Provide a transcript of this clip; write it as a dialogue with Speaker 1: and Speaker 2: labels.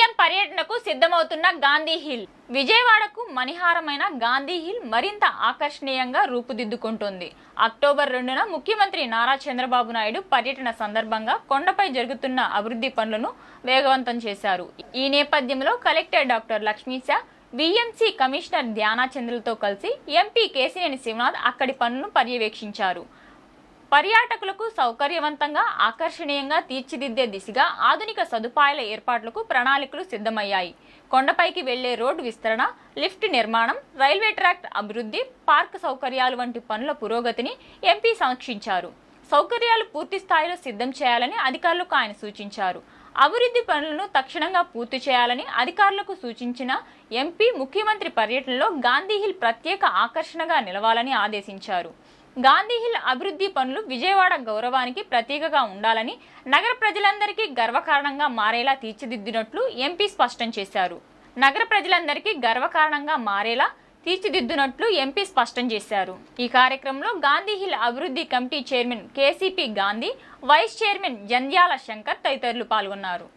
Speaker 1: CM పర్యటనకు సిద్ధమవుతున్న Gandhi hill. విజయవాడకు మణిహారమైన గాంధీ హిల్ మరింత ఆకర్షణీయంగా రూపుదిద్దుకుంటోంది. అక్టోబర్ 2న ముఖ్యమంత్రి నారా చంద్రబాబు నాయుడు పర్యటన సందర్భంగా కొండపై జరుగుతున్న అభివృద్ధి పనులను వేగవంతం చేశారు. ఈ నేపథ్యంలో collector doctor Lakshmisha, VMC commissioner ధ్యానాచంద్రులతో కలిసి ఎంపీ కేశినేని శివనాథ్ అక్కడి పనులను పర్యవేక్షించారు. పర్యాటకులకు సౌకర్యవంతంగా, ఆకర్షణీయంగా తీర్చిదిద్దే దిశగా ఆధునిక సదుపాయాల ఏర్పాట్లకు ప్రణాళికలు సిద్ధమయ్యాయి. కొండపైకి వెళ్లే రోడ్డు విస్తరణ, లిఫ్ట్ నిర్మాణం, రైల్వే ట్రాక్ అభివృద్ధి, పార్క్ సౌకర్యాలు వంటి పనుల పురోగతిని ఎంపీ సమీక్షించారు. సౌకర్యాలు పూర్తి స్థాయిలో సిద్ధం చేయాలని అధికారులకు ఆయన సూచించారు. అభివృద్ధి పనులను తక్షణంగా పూర్తి చేయాలని అధికారులకు సూచించిన ఎంపీ ముఖ్యమంత్రి పర్యటనలో గాంధీహిల్ ప్రత్యేక ఆకర్షణగా నిలవాలని ఆదేశించారు. గాంధీహిల్ అభివృద్ధి పనులు విజయవాడ గౌరవానికి ప్రతీకగా ఉండాలని, నగర ప్రజలందరికీ గర్వకారణంగా మారేలా తీర్చిదిద్దినట్లు ఎంపీ స్పష్టం చేశారు. నగర ప్రజలందరికీ గర్వకారణంగా మారేలా తీర్చిదిద్దునట్లు ఎంపీ స్పష్టం చేశారు. ఈ కార్యక్రమంలో గాంధీహిల్ అభివృద్ధి committee chairman KCP Gandhi, vice chairman Jandhyala Shankar తదితరులు పాల్గొన్నారు.